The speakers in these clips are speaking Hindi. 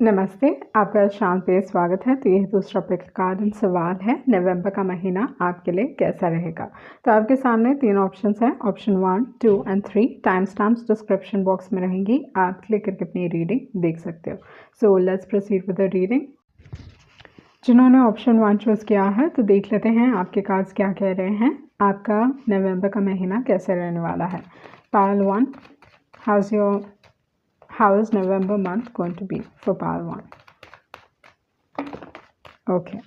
नमस्ते, आपका शाम पे स्वागत है। तो ये दूसरा पिक कार्ड एंड सवाल है, नवंबर का महीना आपके लिए कैसा रहेगा। तो आपके सामने 3 ऑप्शंस हैं, option 1, 2 and 3। Time stamps description box में रहेंगी, आप क्लिक करके अपनी रीडिंग देख सकते हो। So let's proceed with the reading. जिन्होंने ऑप्शन 1 चूज़ किया है तो देख लेते हैं आपके कार्ड्स क्या कह रहे हैं, आपका नवंबर का महीना कैसे रहने वाला है। Pile 1, how is November month going to be for pile 1? Okay,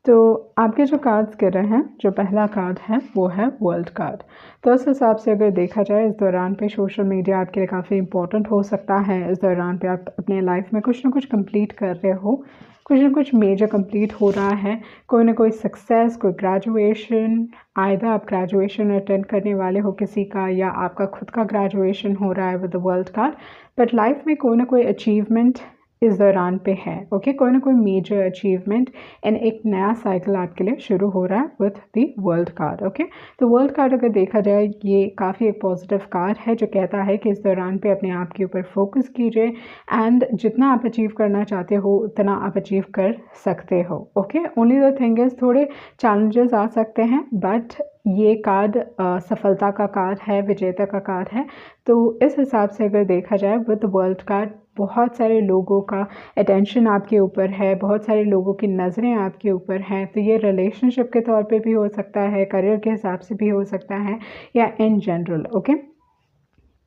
तो आपके जो कार्ड्स गिर रहे हैं, जो पहला कार्ड है वो है वर्ल्ड कार्ड। तो उस हिसाब से अगर देखा जाए इस दौरान पे सोशल मीडिया आपके लिए काफ़ी इंपॉर्टेंट हो सकता है। इस दौरान पे आप अपने लाइफ में कुछ ना कुछ कंप्लीट कर रहे हो, कुछ ना कुछ मेजर कंप्लीट हो रहा है, कोई ना कोई सक्सेस, कोई ग्रेजुएशन, आइदर आप ग्रेजुएशन अटेंड करने वाले हो किसी का, या आपका खुद का ग्रेजुएशन हो रहा है with the world card. But life में कोई ना कोई अचीवमेंट इस दौरान पे है। ओके, कोई ना कोई मेजर अचीवमेंट एंड एक नया साइकिल आपके लिए शुरू हो रहा है with the world card. Okay, तो वर्ल्ड कार्ड अगर देखा जाए ये काफ़ी एक पॉजिटिव कार्ड है जो कहता है कि इस दौरान पे अपने आप के ऊपर फोकस कीजिए एंड जितना आप अचीव करना चाहते हो उतना आप अचीव कर सकते हो। Okay, only the thing is थोड़े चैलेंजेस आ सकते हैं, बट ये कार्ड सफलता का कार्ड है, विजेता का कार्ड है। तो इस हिसाब से अगर देखा जाए विद वर्ल्ड कार्ड, बहुत सारे लोगों का अटेंशन आपके ऊपर है, बहुत सारे लोगों की नज़रें आपके ऊपर हैं। तो ये रिलेशनशिप के तौर पे भी हो सकता है, करियर के हिसाब से भी हो सकता है, या इन जनरल। ओके,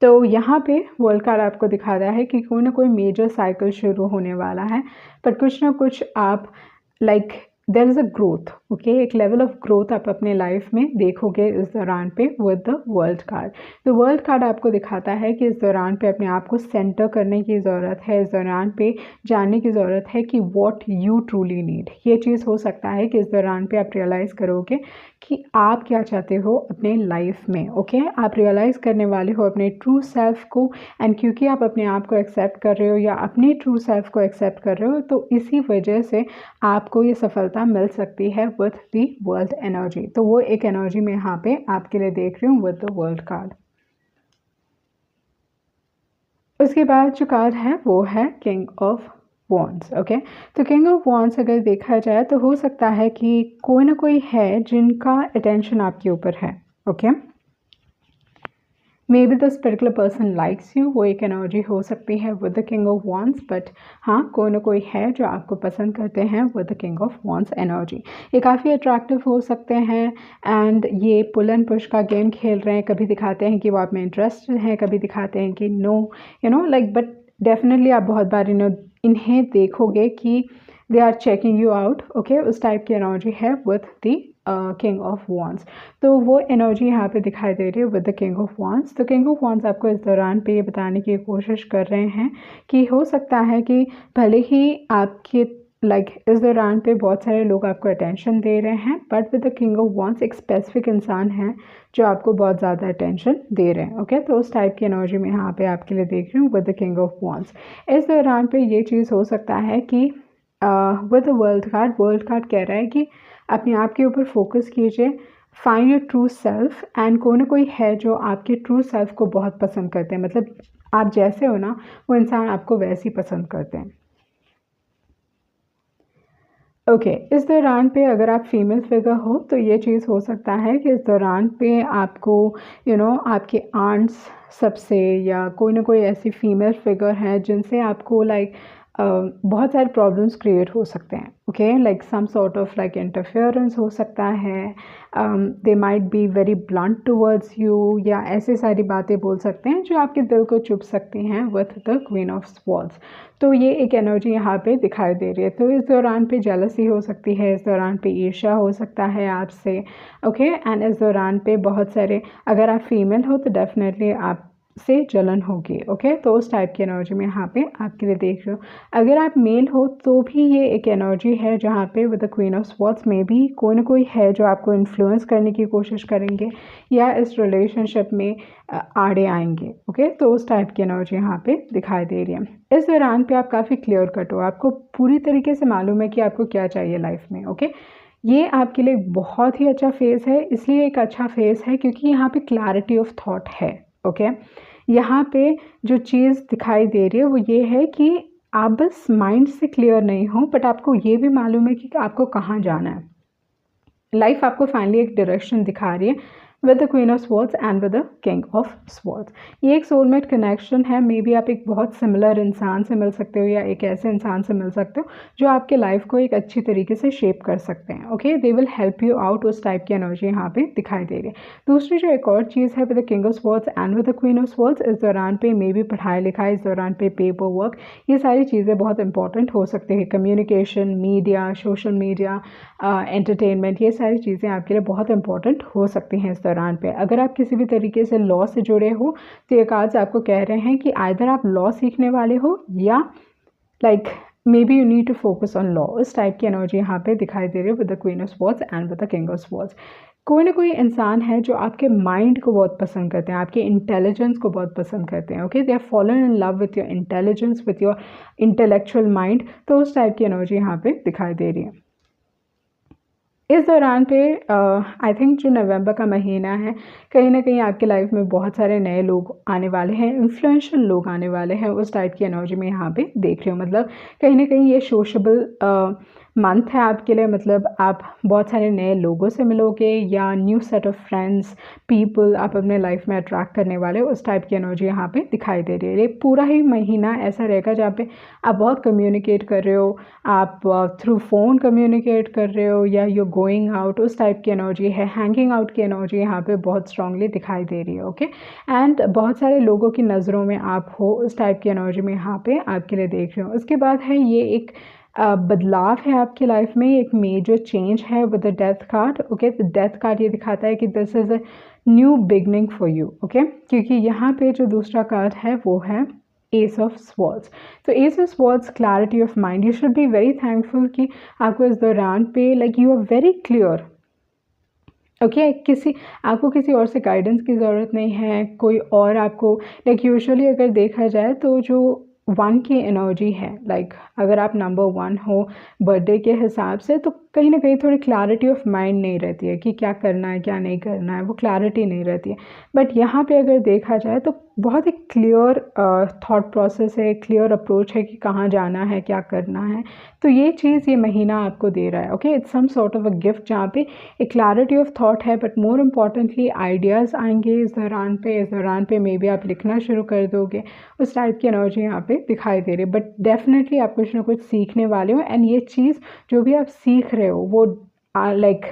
तो यहाँ पे वर्ल्ड कार्ड आपको दिखा रहा है कि कोई ना कोई मेजर साइकिल शुरू होने वाला है, पर कुछ ना कुछ आप there is a growth. Okay, एक लेवल ऑफ ग्रोथ आप अपने लाइफ में देखोगे इस दौरान पे विद द वर्ल्ड कार्ड। तो वर्ल्ड कार्ड आपको दिखाता है कि इस दौरान पे अपने आप को सेंटर करने की ज़रूरत है, इस दौरान पे जानने की ज़रूरत है कि व्हाट यू ट्रूली नीड। ये चीज़ हो सकता है कि इस दौरान पे आप रियलाइज़ करोगे कि आप क्या चाहते हो अपने लाइफ में। ओके, आप रियलाइज़ करने वाले हो अपने ट्रू सेल्फ को, एंड क्योंकि आप अपने आप को एक्सेप्ट कर रहे हो या अपने ट्रू सेल्फ को एक्सेप्ट कर रहे हो, तो इसी वजह से आपको ये सफलता मिल सकती है विथ दी वर्ल्ड एनर्जी। तो वो एक एनर्जी मैं यहाँ पे आपके लिए देख रही हूँ विद द वर्ल्ड कार्ड। उसके बाद जो कार्ड है वो है किंग ऑफ वॉन्ड्स। ओके, तो किंग ऑफ वॉन्ड्स अगर देखा जाए तो हो सकता है कि कोई ना कोई है जिनका अटेंशन आपके ऊपर है। Okay, may be this particular person likes you, वो एक एनर्जी हो सकती है with the king of wands. But हाँ, कोई ना कोई है जो आपको पसंद करते हैं with the king of wands energy. ये काफ़ी अट्रैक्टिव हो सकते हैं एंड ये पुल एंड पुश का गेम खेल रहे हैं। कभी दिखाते हैं कि वो आप में इंटरेस्टेड हैं, कभी दिखाते हैं कि नो, बट डेफिनेटली आप बहुत बार इन्हें देखोगे कि they are checking you out. Okay, उस टाइप की एनर्जी है with the king of wands. तो वो एनर्जी यहाँ पे दिखाई दे रही है with the king of wands. तो किंग ऑफ वॉन्ड्स आपको इस दौरान पे ये बताने की कोशिश कर रहे हैं कि हो सकता है कि भले ही आपके इस दौरान पे बहुत सारे लोग आपको अटेंशन दे रहे हैं, but with the king of wands एक स्पेसिफिक इंसान है जो आपको बहुत ज़्यादा अटेंशन दे रहे हैं। ओके, तो उस टाइप की एनर्जी में यहाँ पे आपके लिए देख रही हूँ with the king of wands. इस दौरान पे ये चीज़ हो सकता है कि विद द वर्ल्ड कार्ड कह रहा है कि अपने आप के ऊपर फोकस कीजिए, find your true self, and कोई ना कोई है जो आपके ट्रू सेल्फ को बहुत पसंद करते हैं। मतलब आप जैसे हो ना, वो इंसान आपको वैसे ही पसंद करते हैं। ओके, इस दौरान पे अगर आप फीमेल फिगर हो तो ये चीज़ हो सकता है कि इस दौरान पे आपको आपके आंट्स सबसे, या कोई ना कोई ऐसी फीमेल फिगर है जिनसे आपको बहुत सारे प्रॉब्लम्स क्रिएट हो सकते हैं। Okay, some sort of interference हो सकता है, they might be very blunt towards you, या ऐसे सारी बातें बोल सकते हैं जो आपके दिल को चुभ सकती हैं with the queen of swords. तो ये एक एनर्जी यहाँ पे दिखाई दे रही है। तो इस दौरान पे जेलसी हो सकती है, इस दौरान पे ईर्ष्या हो सकता है आपसे। ओके, एंड इस दौरान पे बहुत सारे, अगर आप फीमेल हो तो डेफिनेटली आप से जलन होगी। ओके, तो उस टाइप की एनर्जी में यहाँ पे आपके लिए देख रहे हो। अगर आप मेल हो तो भी ये एक एनर्जी है जहाँ पे with the queen of swords में भी कोई ना कोई है जो आपको इन्फ्लुएंस करने की कोशिश करेंगे या इस रिलेशनशिप में आड़े आएंगे। ओके, तो उस टाइप की एनर्जी यहाँ पे दिखाई दे रही है। इस दौरान पे आप काफ़ी क्लियर कट हो, आपको पूरी तरीके से मालूम है कि आपको क्या चाहिए लाइफ में। ओके, ये आपके लिए बहुत ही अच्छा फेज़ है। इसलिए एक अच्छा फेज़ है क्योंकि यहाँ पे क्लैरिटी ऑफ थॉट है। ओके, यहाँ पे जो चीज़ दिखाई दे रही है वो ये है कि आप बस माइंड से क्लियर नहीं हो, बट आपको ये भी मालूम है कि आपको कहाँ जाना है। लाइफ आपको फाइनली एक डायरेक्शन दिखा रही है with the queen of swords and with the king of swords. ये एक सोलमेट कनेक्शन है। मे बी आप एक बहुत सिमिलर इंसान से मिल सकते हो या एक ऐसे इंसान से मिल सकते हो जो आपके लाइफ को एक अच्छी तरीके से शेप कर सकते हैं। Okay, they will help you out. उस टाइप की एनर्जी यहाँ पे दिखाई दे रही है। दूसरी जो एक और चीज़ है with the king of swords and with the queen of swords, इस दौरान पे मे बी पढ़ाई लिखाई, इस दौरान पे पेपर वर्क, ये सारी चीज़ें बहुत इंपॉर्टेंट हो सकती है। Communication, media, social media, entertainment, ये सारी चीज़ें आपके लिए बहुत इंपॉर्टेंट हो सकती हैं इस दौरान पे। अगर आप किसी भी तरीके से लॉ से जुड़े हो तो ये कार्ड्स आपको कह रहे हैं कि आइदर आप लॉ सीखने वाले हो या like maybe you need to focus on law. उस टाइप की एनर्जी यहाँ पे दिखाई दे रही है with the queen of swords and with the king of swords. कोई ना कोई इंसान है जो आपके माइंड को बहुत पसंद करते हैं, आपके इंटेलिजेंस को बहुत पसंद करते हैं। Okay, they are fallen in love with your intelligence, with your intellectual mind. तो उस टाइप की एनर्जी यहाँ पे दिखाई दे रही है। इस दौरान पे आई थिंक जो नवंबर का महीना है, कहीं ना कहीं आपके लाइफ में बहुत सारे नए लोग आने वाले हैं, इन्फ्लुएंशियल लोग आने वाले हैं। उस टाइप की एनर्जी में यहाँ पे देख रही हूँ। मतलब कहीं ना कहीं ये सोशेबल मंथ है आपके लिए। मतलब आप बहुत सारे नए लोगों से मिलोगे या new set of friends, people आप अपने लाइफ में अट्रैक्ट करने वाले हो। उस टाइप की एनर्जी यहाँ पे दिखाई दे रही है। ये पूरा ही महीना ऐसा रहेगा जहाँ पे आप बहुत कम्युनिकेट कर रहे हो, आप थ्रू फ़ोन कम्युनिकेट कर रहे हो या यू गोइंग आउट। उस टाइप की एनर्जी है। हैंगिंग आउट की एनर्जी यहाँ पे बहुत स्ट्रांगली दिखाई दे रही है। ओके, एंड बहुत सारे लोगों की नज़रों में आप हो, उस टाइप की एनर्जी में यहाँ पे आपके लिए देख रही हूँ। उसके बाद है ये एक बदलाव है आपकी लाइफ में, एक मेजर चेंज है with the death card. Okay, तो डेथ कार्ड ये दिखाता है कि this is a new beginning for you. Okay, क्योंकि यहाँ पे जो दूसरा कार्ड है वो है एस ऑफ स्वॉर्ड्स। तो ace of swords, clarity of mind. You should be very thankful कि आपको इस दौरान पे like you are very clear. Okay, आपको किसी और से गाइडेंस की ज़रूरत नहीं है। कोई और आपको लाइक यूजुअली अगर देखा जाए तो जो 1 की एनर्जी है, लाइक अगर आप नंबर 1 हो बर्थडे के हिसाब से, तो कहीं ना कहीं थोड़ी क्लैरिटी ऑफ माइंड नहीं रहती है कि क्या करना है क्या नहीं करना है, वो क्लैरिटी नहीं रहती है। बट यहाँ पे अगर देखा जाए तो बहुत ही क्लियर थॉट प्रोसेस है, क्लियर अप्रोच है कि कहाँ जाना है, क्या करना है। तो ये चीज़ ये महीना आपको दे रहा है। Okay, it's some sort of a gift जहाँ पे एक क्लैरिटी ऑफ थॉट है, बट मोर इम्पॉर्टेंटली आइडियाज़ आएंगे इस दौरान पे। इस दौरान पे मे बी आप लिखना शुरू कर दोगे। उस टाइप की एनर्जी यहाँ पे दिखाई दे रही है। बट डेफिनेटली आप कुछ ना कुछ सीखने वाले हो, एंड ये चीज़ जो भी आप सीख रहे हो वो लाइक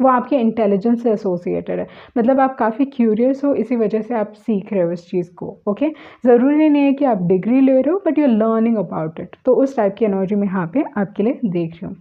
वो आपके इंटेलिजेंस से एसोसिएटेड है। मतलब आप काफ़ी क्यूरियस हो, इसी वजह से आप सीख रहे हो इस चीज़ को। ओके, ज़रूरी नहीं है कि आप डिग्री ले रहे हो, but you are learning about it. तो उस टाइप की एनर्जी में यहाँ पे आपके लिए देख रही हूँ।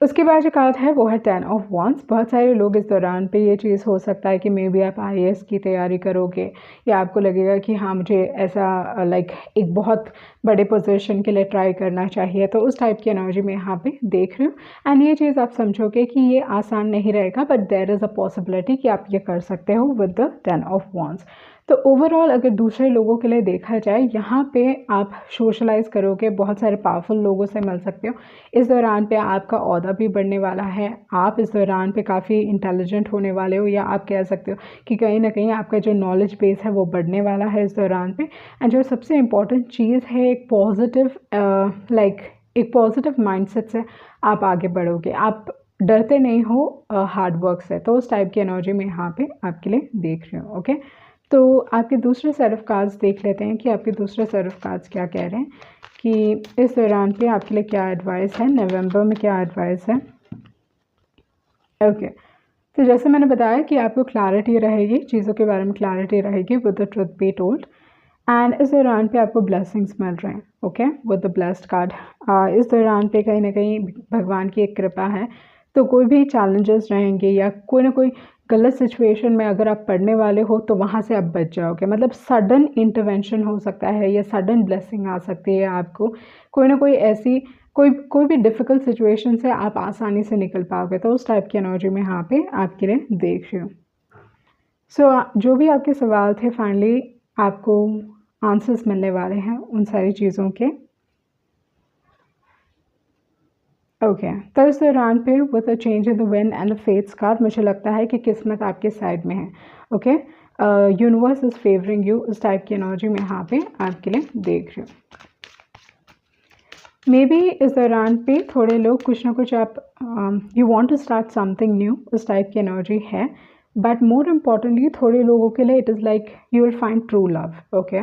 उसके बाद जो कार्ड है वो है 10 ऑफ वॉन्ड्स। बहुत सारे लोग इस दौरान पे ये चीज़ हो सकता है कि मे बी आप IAS की तैयारी करोगे या आपको लगेगा कि हाँ मुझे ऐसा लाइक एक बहुत बड़े पोजीशन के लिए ट्राई करना चाहिए। तो उस टाइप की एनर्जी में यहाँ पे देख रही हूँ। एंड ये चीज़ आप समझोगे कि ये आसान नहीं रहेगा, but there is a possibility कि आप ये कर सकते हो विद द 10 ऑफ वॉन्ड्स। तो ओवरऑल अगर दूसरे लोगों के लिए देखा जाए, यहाँ पे आप सोशलाइज करोगे, बहुत सारे पावरफुल लोगों से मिल सकते हो। इस दौरान पे आपका ओहदा भी बढ़ने वाला है। आप इस दौरान पे काफ़ी इंटेलिजेंट होने वाले हो, या आप कह सकते हो कि कहीं ना कहीं आपका जो नॉलेज बेस है वो बढ़ने वाला है इस दौरान पे। एंड जो सबसे इम्पॉर्टेंट चीज़ है, एक पॉजिटिव एक पॉजिटिव माइंडसेट से आप आगे बढ़ोगे। आप डरते नहीं हो हार्ड वर्क से। तो उस टाइप की एनर्जी में यहाँ पे आपके लिए देख रही हूँ। ओके, तो आपके दूसरे सेट ऑफ कार्ड्स देख लेते हैं कि आपके दूसरे सेट ऑफ कार्ड्स क्या कह रहे हैं कि इस दौरान पे आपके लिए क्या एडवाइस है, नवंबर में क्या एडवाइस है। ओके, तो जैसे मैंने बताया कि आपको क्लैरिटी रहेगी, चीज़ों के बारे में क्लैरिटी रहेगी with the truth be told. And इस दौरान पे आपको ब्लेसिंग्स मिल रहे हैं। Okay, with the blessed card. इस दौरान पे कहीं ना कहीं भगवान की एक कृपा है। तो कोई भी चैलेंजेस रहेंगे या कोई ना कोई गलत सिचुएशन में अगर आप पढ़ने वाले हो तो वहाँ से आप बच जाओगे। मतलब सडन इंटरवेंशन हो सकता है या सडन ब्लेसिंग आ सकती है आपको। कोई ना कोई ऐसी कोई भी डिफ़िकल्ट सिचुएशन से आप आसानी से निकल पाओगे। तो उस टाइप की एनर्जी में यहाँ पे आपके लिए देख रही हूँ। सो जो भी आपके सवाल थे, फाइनली आपको आंसर्स मिलने वाले हैं उन सारी चीज़ों के। ओके, तो इस दौरान पे with a change in the wind and the fates card, मुझे लगता है कि किस्मत आपके साइड में है। Okay, universe is favouring you, उस टाइप की एनर्जी मैं यहाँ पे आपके लिए देख रही हूँ। मे बी इस दौरान पे थोड़े लोग कुछ ना कुछ आप you want to start something new, उस टाइप की एनर्जी है। बट मोर इम्पॉर्टेंटली थोड़े लोगों के लिए it is like you will find true love. Okay,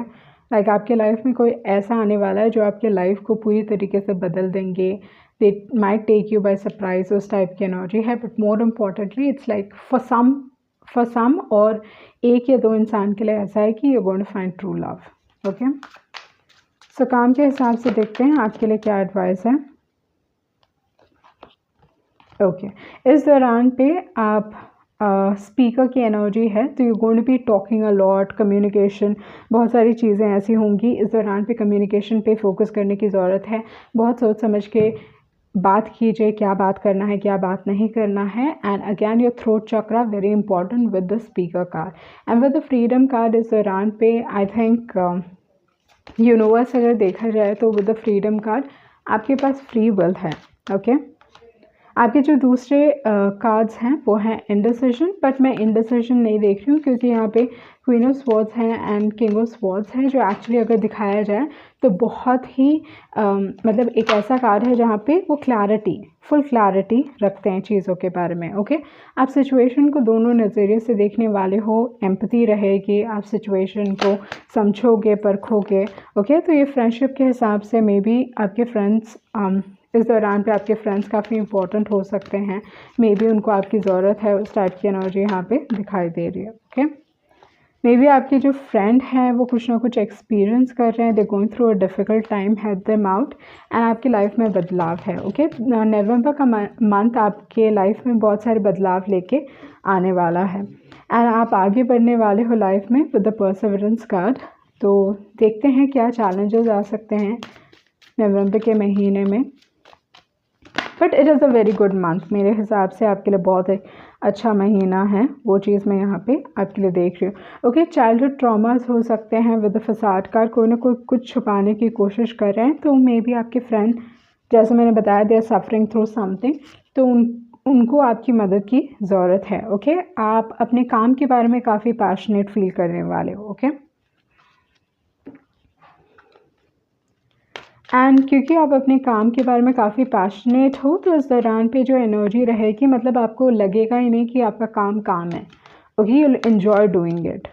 like आपके लाइफ में कोई ऐसा आने वाला है जो आपके लाइफ को पूरी तरीके से बदल देंगे। They might take you by surprise, उस टाइप की एनर्जी है। But more importantly it's like for some और एक या दो इंसान के लिए ऐसा है कि you going to find true love. Okay, so काम के हिसाब से देखते हैं आपके लिए क्या एडवाइस है। ओके, इस दौरान पे आप स्पीकर की एनर्जी है, तो you going to be talking a lot, communication, बहुत सारी चीज़ें ऐसी होंगी इस दौरान पे कम्युनिकेशन पे फोकस करने की ज़रूरत है। बहुत सोच समझ के बात कीजिए, क्या बात करना है क्या बात नहीं करना है। And again your throat chakra very important with the speaker card and with the freedom card. इस दौरान पे आई थिंक यूनिवर्स अगर देखा जाए तो विद द फ्रीडम कार्ड आपके पास फ्री विल है। ओके, आपके जो दूसरे कार्ड्स हैं वो हैं इंडिसिजन, बट मैं इंडिसिजन नहीं देख रही हूँ क्योंकि यहाँ पे क्वीन ऑफ स्वॉर्ड्स हैं एंड किंग ऑफ स्वॉर्ड्स हैं, जो एक्चुअली अगर दिखाया जाए तो बहुत ही मतलब एक ऐसा कार्ड है जहाँ पे वो क्लैरिटी, फुल क्लैरिटी रखते हैं चीज़ों के बारे में। ओके, आप सिचुएशन को दोनों नज़रिए से देखने वाले हो, एम्पैथी रहेगी, आप सिचुएशन को समझोगे, परखोगे। ओके, तो ये फ्रेंडशिप के हिसाब से मे बी आपके फ्रेंड्स इस दौरान पे आपके फ्रेंड्स काफ़ी इंपॉर्टेंट हो सकते हैं। मे बी उनको आपकी ज़रूरत है, उस टाइप की एनर्जी यहाँ पे दिखाई दे रही है। ओके, मे बी आपके जो फ्रेंड हैं वो कुछ ना कुछ एक्सपीरियंस कर रहे हैं, they going through a difficult time, help them out and आपकी लाइफ में बदलाव है। ओके, नवंबर का मंथ आपके लाइफ में बहुत सारे बदलाव लेके आने वाला है एंड आप आगे बढ़ने वाले हो लाइफ में विद द परसेवरेंस कार्ड। तो देखते हैं क्या चैलेंजेस आ सकते हैं नवंबर के महीने में। But it is a very good month, मेरे हिसाब से आपके लिए बहुत एक अच्छा महीना है, वो चीज़ मैं यहाँ पे आपके लिए देख रही हूँ। ओके, चाइल्डहुड ट्रॉमास हो सकते हैं विद द फसाद कार्ड, कोई ना कोई कुछ छुपाने की कोशिश कर रहे हैं। तो मे बी आपके फ्रेंड, जैसे मैंने बताया, they are suffering through something, तो उनको आपकी मदद की ज़रूरत है। ओके, आप अपने काम के बारे में काफ़ी पैशनेट फील करने वाले हो। ओके, एंड क्योंकि आप अपने काम के बारे में काफ़ी पैशनेट हो तो इस दौरान पे जो एनर्जी रहेगी, मतलब आपको लगेगा ही नहीं कि आपका काम है। Okay, you will enjoy doing it.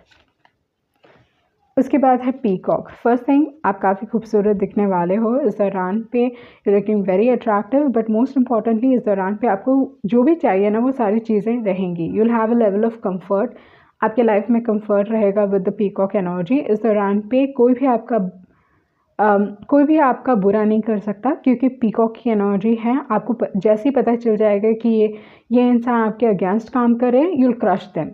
उसके बाद है पीकॉक। फर्स्ट थिंग, आप काफ़ी खूबसूरत दिखने वाले हो इस दौरान पे, you looking very attractive. But most importantly इस दौरान पे आपको जो भी चाहिए ना वो सारी चीज़ें रहेंगी। You will have a level of comfort, आपके लाइफ में कंफर्ट रहेगा विद द पीकॉक एनर्जी। इस दौरान पे कोई भी आपका बुरा नहीं कर सकता क्योंकि पीकॉक की एनर्जी है। आपको जैसे ही पता चल जाएगा कि ये इंसान आपके अगेंस्ट काम कर रहे हैं, you will crush them.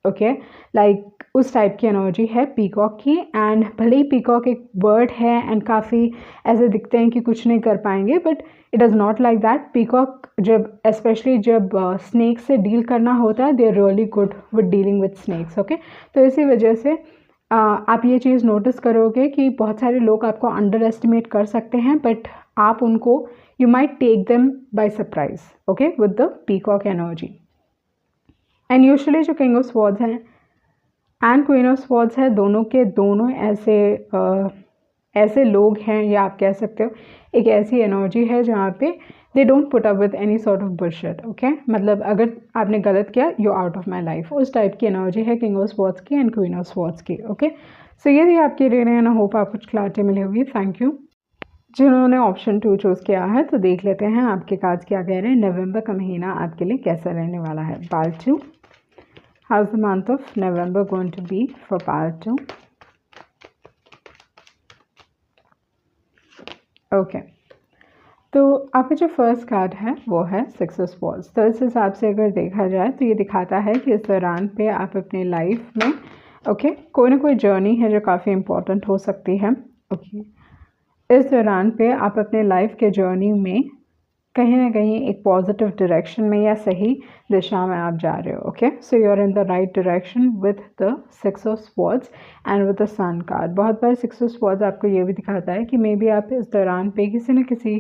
Okay, like उस टाइप की एनर्जी है पीकॉक की। एंड भले ही पीकॉक एक बर्ड है एंड काफ़ी ऐसे दिखते हैं कि कुछ नहीं कर पाएंगे, but it is not like that. Peacock जब स्पेशली जब स्नैक्स से डील करना होता है, they are really good with dealing with snakes. Okay, तो इसी वजह से आप ये चीज़ नोटिस करोगे कि बहुत सारे लोग आपको अंडर एस्टिमेट कर सकते हैं, बट आप उनको you might take them by surprise. Okay, with the peacock energy. And usually जो किंग ऑफ स्वॉर्ड्स हैं एंड क्वीन ऑफ स्वॉर्ड्स है, दोनों के दोनों ऐसे लोग हैं, या आप कह सकते हो एक ऐसी एनर्जी है जहाँ पे they don't put up with any sort of bullshit. Okay, मतलब अगर आपने गलत किया, you out of my life, उस टाइप की एनर्जी है किंग ऑफ स्वॉर्ड्स की एंड क्वीन ऑफ स्वॉर्ड्स की। ओके, सो ये थी आपकी रीडिंग एंड आई होप आप कुछ क्लैरिटी मिली होगी। Thank you. जिन्होंने ऑप्शन 2 चूज़ किया है तो देख लेते हैं आपके कार्ड्स क्या कह रहे हैं, नवंबर का महीना आपके लिए कैसा रहने वाला है। Part 2, how's the month of November going to be for part 2? Okay, तो आपका जो फर्स्ट कार्ड है वो है 6 ऑफ स्वॉर्ड्स। तो इस हिसाब से अगर देखा जाए तो ये दिखाता है कि इस दौरान पे आप अपनी लाइफ में ओके कोई ना कोई जर्नी है जो काफ़ी इम्पोर्टेंट हो सकती है। ओके, इस दौरान पे आप अपने लाइफ के जर्नी में कहीं ना कहीं एक पॉजिटिव डायरेक्शन में या सही दिशा में आप जा रहे हो। Okay, so you are in the right direction with the 6 of swords and with the sun card. बहुत बार 6 ऑफ स्वॉर्ड्स आपको ये भी दिखाता है कि मे बी आप इस दौरान पे किसी न किसी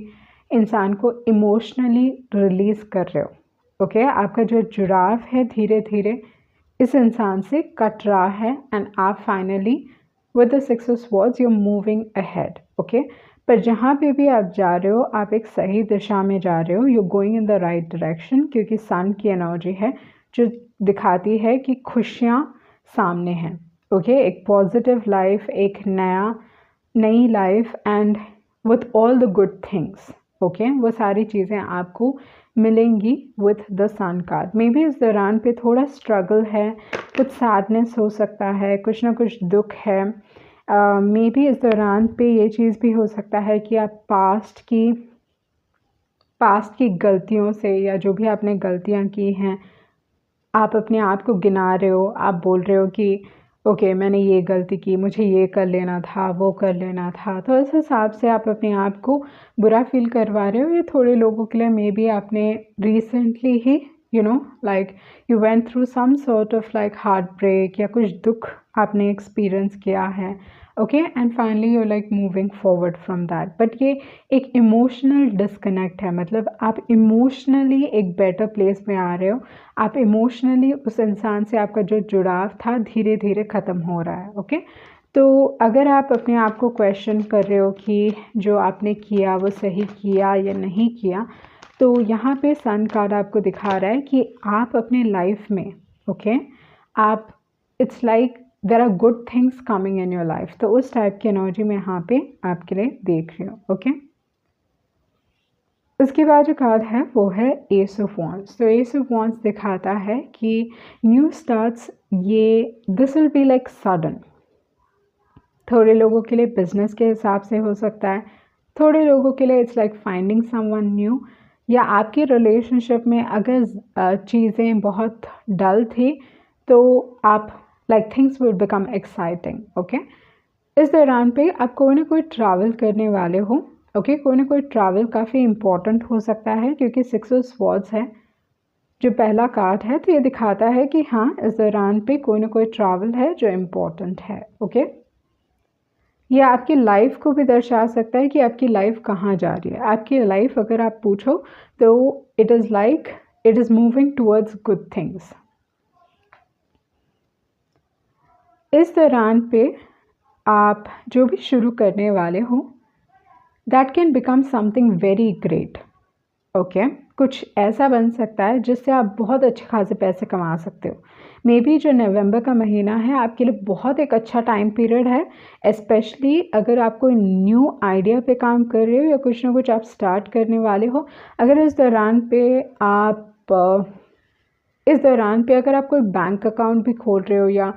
इंसान को इमोशनली रिलीज़ कर रहे हो। ओके, आपका जो जुड़ाव है धीरे धीरे इस इंसान से कट रहा है एंड आप finally with the 6 of swords you moving ahead, okay. पर जहाँ पे भी आप जा रहे हो आप एक सही दिशा में जा रहे हो, you going in the right direction, क्योंकि सन की एनर्जी है जो दिखाती है कि खुशियाँ सामने हैं, ओके। एक पॉजिटिव लाइफ, एक नई life and with all the good things, okay. वो सारी चीज़ें आपको मिलेंगी with the sun card. Maybe इस दौरान पे थोड़ा स्ट्रगल है, कुछ सैडनेस हो सकता है, कुछ ना कुछ दुख है। मे बी इस दौरान पे ये चीज़ भी हो सकता है कि आप पास्ट की गलतियों से या जो भी आपने गलतियाँ की हैं आप अपने आप को गिना रहे हो, आप बोल रहे हो कि ओके मैंने ये गलती की, मुझे ये कर लेना था, वो कर लेना था। तो इस हिसाब से आप अपने आप को बुरा फील करवा रहे हो। ये थोड़े लोगों के लिए मे बी आपने रिसेंटली ही like you went through some sort of like heartbreak या कुछ दुख आपने एक्सपीरियंस किया है, ओके। And finally you like moving forward from that. But ये एक इमोशनल डिस्कनेक्ट है, मतलब आप इमोशनली एक बेटर प्लेस में आ रहे हो, आप इमोशनली उस इंसान से आपका जो जुड़ाव था धीरे धीरे ख़त्म हो रहा है, ओके। तो अगर आप अपने आप को क्वेश्चन कर रहे हो कि जो आपने किया वो सही किया या नहीं किया, तो यहाँ पे सन कार्ड आपको दिखा रहा है कि आप अपने लाइफ में, ओके, आप it's like there are good things coming in your life. तो उस टाइप की एनर्जी में यहाँ पे आपके लिए देख रही हूँ, ओके। उसके बाद जो कार्ड है वो है एस ऑफ वॉन्ड्स। तो एस ऑफ वॉन्ड्स दिखाता है कि न्यू स्टार्ट्स, ये this will be like sudden. थोड़े लोगों के लिए बिजनेस के हिसाब से हो सकता है, थोड़े लोगों के लिए it's like finding someone new, या आपकी रिलेशनशिप में अगर चीज़ें बहुत डल थी तो आप like things will become exciting, okay. इस दौरान पे आप कोई ना कोई ट्रैवल करने वाले हो, ओके। कोई ना कोई ट्रैवल काफ़ी इम्पोर्टेंट हो सकता है क्योंकि 6 ऑफ स्वॉर्ड्स है जो पहला कार्ड है। तो ये दिखाता है कि हाँ इस दौरान पे कोई ना कोई ट्रैवल है जो इम्पोर्टेंट है, ओके। ये आपकी लाइफ को भी दर्शा सकता है कि आपकी लाइफ कहाँ जा रही है। आपकी लाइफ अगर आप पूछो तो it is like it is moving towards good things. इस दौरान पे आप जो भी शुरू करने वाले हो that can become something very great, okay. कुछ ऐसा बन सकता है जिससे आप बहुत अच्छे खासे पैसे कमा सकते हो। मे बी जो नवंबर का महीना है आपके लिए बहुत एक अच्छा टाइम पीरियड है, स्पेशली अगर आप कोई न्यू आइडिया पे काम कर रहे हो या कुछ ना कुछ आप स्टार्ट करने वाले हो। अगर इस दौरान पे अगर आप कोई बैंक अकाउंट भी खोल रहे हो या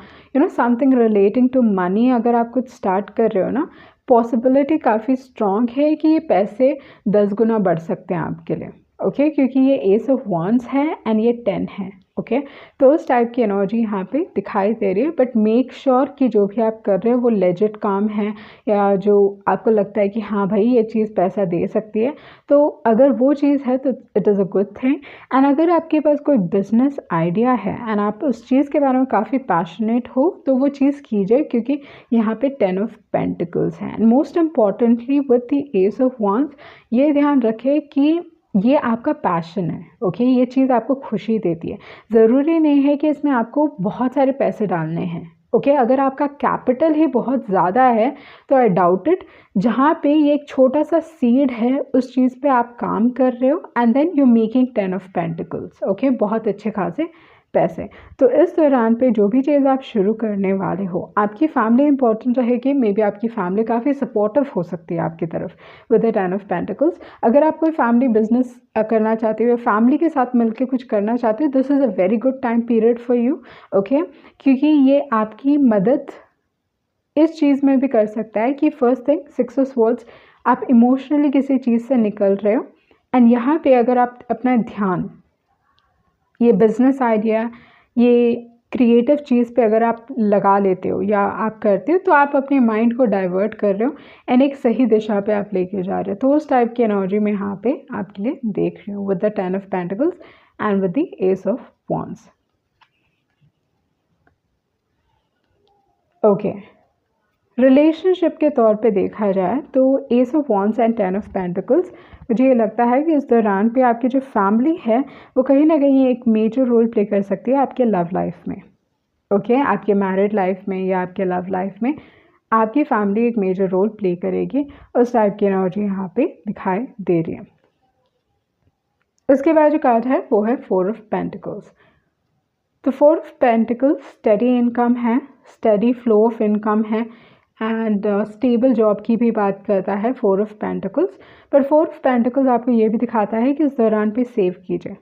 समथिंग रिलेटिंग टू मनी अगर आप कुछ स्टार्ट कर रहे हो ना, पॉसिबिलिटी काफ़ी स्ट्रॉन्ग है कि ये पैसे 10 गुना बढ़ सकते हैं आपके लिए, ओके। क्योंकि ये एस ऑफ वॉन्ड्स है एंड ये 10 है, ओके। तो उस टाइप की एनर्जी यहाँ पे दिखाई दे रही है। बट मेक श्योर कि जो भी आप कर रहे हो वो लेजिट काम है, या जो आपको लगता है कि हाँ भाई ये चीज़ पैसा दे सकती है, तो अगर वो चीज़ है तो it is a good thing. And अगर आपके पास कोई बिजनेस आइडिया है एंड आप उस चीज़ के बारे में काफ़ी पैशनेट हो तो वो चीज़ कीजिए, क्योंकि यहाँ पे 10 ऑफ पेंटिकल्स हैं। And most importantly with the S of wands ये ध्यान रखें कि ये आपका पैशन है, ओके। ये चीज़ आपको खुशी देती है। ज़रूरी नहीं है कि इसमें आपको बहुत सारे पैसे डालने हैं, ओके। अगर आपका कैपिटल ही बहुत ज़्यादा है तो आई डाउट इट। जहाँ पे ये एक छोटा सा सीड है उस चीज़ पे आप काम कर रहे हो and then you making 10 of pentacles, okay. बहुत अच्छे खासे पैसे। तो इस दौरान पे जो भी चीज़ आप शुरू करने वाले हो, आपकी फैमिली इंपॉर्टेंट रहेगी। मे बी आपकी फैमिली काफ़ी सपोर्टिव हो सकती है आपकी तरफ विद द 10 ऑफ पेंटिकल्स। अगर आप कोई फैमिली बिजनेस करना चाहते हो या फैमिली के साथ मिलकर कुछ करना चाहते हो, this is a very good time period for you, okay. क्योंकि ये आपकी मदद इस चीज़ में भी कर सकता है कि फर्स्ट थिंग 6 ऑफ स्वॉर्ड्स, आप इमोशनली किसी चीज़ से निकल रहे हो एंड यहाँ पे अगर आप अपना ध्यान ये बिज़नेस आइडिया, ये क्रिएटिव चीज़ पे अगर आप लगा लेते हो या आप करते हो तो आप अपने माइंड को डाइवर्ट कर रहे हो एंड एक सही दिशा पे आप लेके जा रहे हो। तो उस टाइप की एनर्जी में यहाँ पे आपके लिए देख रही हूँ with the 10 of pentacles and with the S of wands, okay. Relationship के तौर पे देखा जाए तो ace of wands and 10 of pentacles, मुझे ये लगता है कि इस दौरान पे आपकी जो फैमिली है वो कहीं ना कहीं एक मेजर रोल प्ले कर सकती है आपके लव लाइफ में, ओके, आपके मैरिड लाइफ में या आपके लव लाइफ में आपकी फैमिली एक मेजर रोल प्ले करेगी। उस टाइप की एनर्जी यहाँ पे दिखाई दे रही है। उसके बाद जो कार्ड है वो है 4 ऑफ पेंटिकल्स। तो 4 ऑफ पेंटिकल्स स्टडी इनकम है, स्टडी फ्लो ऑफ इनकम है एंड स्टेबल जॉब की भी बात करता है 4 ऑफ पेंटिकल्स। पर 4 ऑफ पेंटिकल्स आपको ये भी दिखाता है कि इस दौरान पे सेव कीजिए।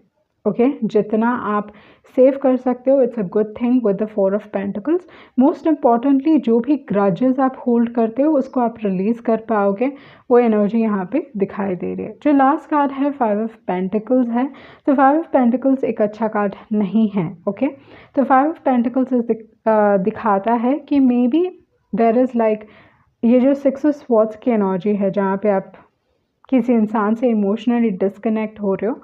ओके, जितना आप सेव कर सकते हो it's a good thing with the 4 of pentacles. Most importantly जो भी ग्रजेस आप होल्ड करते हो उसको आप रिलीज़ कर पाओगे, वो एनर्जी यहाँ पे दिखाई दे रही है। जो लास्ट कार्ड है 5 ऑफ पेंटिकल्स है। तो 5 ऑफ पेंटिकल्स एक अच्छा कार्ड नहीं है। ओके, तो 5 ऑफ पेंटिकल्स दिखाता है कि maybe there is like ये जो 6 ऑफ स्वॉर्ड्स की एनर्जी है जहाँ पे आप किसी इंसान से इमोशनली डिस्कनेक्ट हो रहे हो,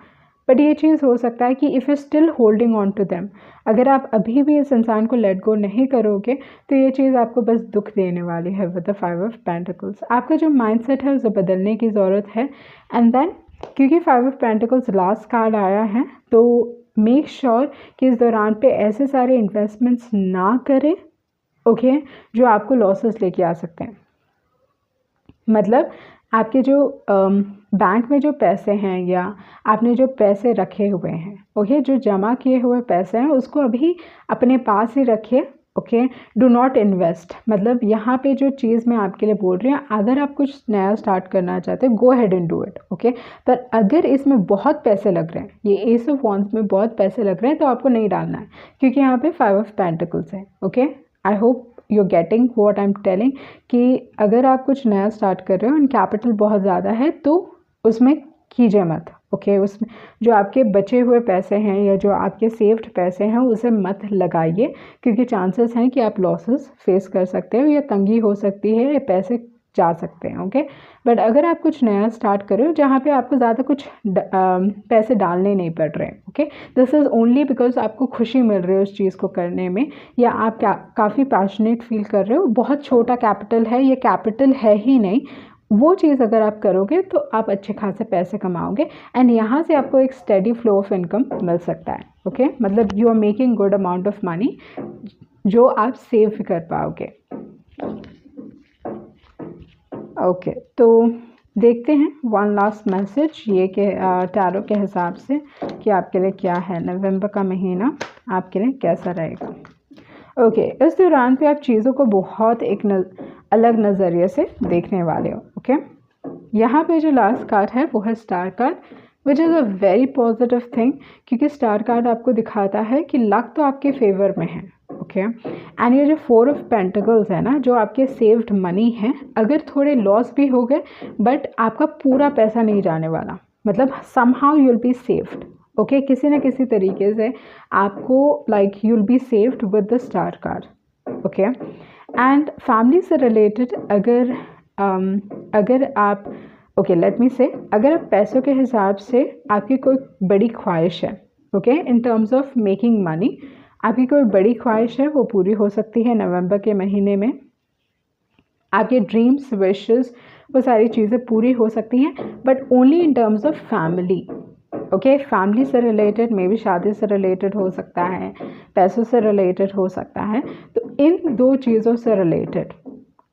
बट ये चीज़ हो सकता है कि if you still holding on to them, अगर आप अभी भी इस इंसान को लेट गो नहीं करोगे तो ये चीज़ आपको बस दुख देने वाली है विद द 5 ऑफ पेंटिकल्स। आपका जो माइंडसेट है उसे बदलने की ज़रूरत है। एंड देन क्योंकि 5 ऑफ पेंटिकल्स लास्ट कार्ड आया है तो मेक श्योर कि इस दौरान पे ऐसे सारे इन्वेस्टमेंट्स ना करें ओके, जो आपको लॉसेस लेके आ सकते हैं। मतलब आपके जो बैंक में जो पैसे हैं या आपने जो पैसे रखे हुए हैं ओके, जो जमा किए हुए पैसे हैं उसको अभी अपने पास ही रखिए। Okay, do not invest. मतलब यहाँ पे जो चीज़ मैं आपके लिए बोल रही हूँ, अगर आप कुछ नया स्टार्ट करना चाहते हो go ahead and do it. Okay, पर अगर इसमें बहुत पैसे लग रहे हैं, ये एस ऑफ वॉन्ड्स में बहुत पैसे लग रहे हैं, तो आपको नहीं डालना है क्योंकि यहाँ पे 5 ऑफ पेंटिकल्स है। Okay, I hope you getting what I am telling कि अगर आप कुछ नया स्टार्ट कर रहे हो एंड कैपिटल बहुत ज़्यादा है तो उसमें कीजिए मत। ओके, उसमें जो आपके बचे हुए पैसे हैं या जो आपके सेव्ड पैसे हैं उसे मत लगाइए क्योंकि चांसेस हैं कि आप लॉसेस फेस कर सकते हो या तंगी हो सकती है या पैसे जा सकते हैं। ओके, बट अगर आप कुछ नया स्टार्ट कर रहे हो जहाँ पे आपको ज़्यादा कुछ पैसे डालने नहीं पड़ रहे हैं okay, this is only because आपको खुशी मिल रही है उस चीज़ को करने में या आप काफ़ी पैशनेट फील कर रहे हो, बहुत छोटा कैपिटल है, ये कैपिटल है ही नहीं, वो चीज़ अगर आप करोगे तो आप अच्छे खासे पैसे कमाओगे एंड यहाँ से आपको एक स्टेडी फ्लो ऑफ इनकम मिल सकता है। ओके, मतलब you are making good amount of money जो आप सेव भी कर पाओगे। ओके, तो देखते हैं वन लास्ट मैसेज ये के टैरो के हिसाब से कि आपके लिए क्या है, नवंबर का महीना आपके लिए कैसा रहेगा। ओके, इस दौरान पे आप चीज़ों को बहुत एक अलग नज़रिए से देखने वाले हो। ओके, यहाँ पे जो लास्ट कार्ड है वो है star card, which is a very positive thing क्योंकि स्टार कार्ड आपको दिखाता है कि लक तो आपके फेवर में है। ओके, एंड ये जो 4 ऑफ पेंटिकल्स है ना, जो आपके सेव्ड मनी है, अगर थोड़े लॉस भी हो गए बट आपका पूरा पैसा नहीं जाने वाला, मतलब somehow you will be saved. Okay, किसी न किसी तरीके से आपको like you will be saved with the star card. Okay, and family से रिलेटेड अगर आप ओके लेट मी से अगर आप पैसों के हिसाब से आपकी कोई बड़ी ख्वाहिश है okay, in terms of making money आपकी कोई बड़ी ख्वाहिश है वो पूरी हो सकती है नवंबर के महीने में। आपके ड्रीम्स विशेस वो सारी चीज़ें पूरी हो सकती हैं but only in terms of family. Okay, family से रिलेटेड मे बी शादी से रिलेटेड हो सकता है, पैसों से रिलेटेड हो सकता है, तो इन दो चीज़ों से रिलेटेड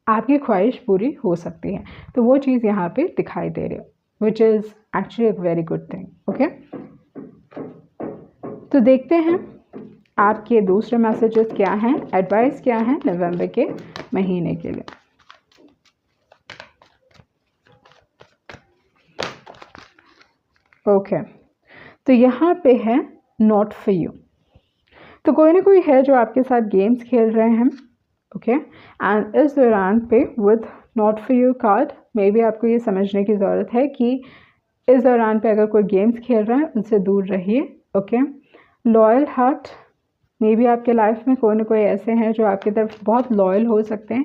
आपकी ख्वाहिश पूरी हो सकती है। तो वो चीज़ यहाँ पे दिखाई दे रही है विच इज़ एक्चुअली एक वेरी गुड थिंग। ओके, तो देखते हैं आपके दूसरे मैसेजेस क्या हैं, एडवाइस क्या है नवंबर के महीने के लिए। ओके, तो यहाँ पे है नॉट फॉर यू। तो कोई ना कोई है जो आपके साथ गेम्स खेल रहे हैं। ओके, एंड इस दौरान पे with not for you card may be आपको ये समझने की ज़रूरत है कि इस दौरान पे अगर कोई गेम्स खेल रहा है उनसे दूर रहिए। Okay, loyal heart may be आपके लाइफ में कोई ना कोई ऐसे हैं जो आपकी तरफ बहुत लॉयल हो सकते हैं,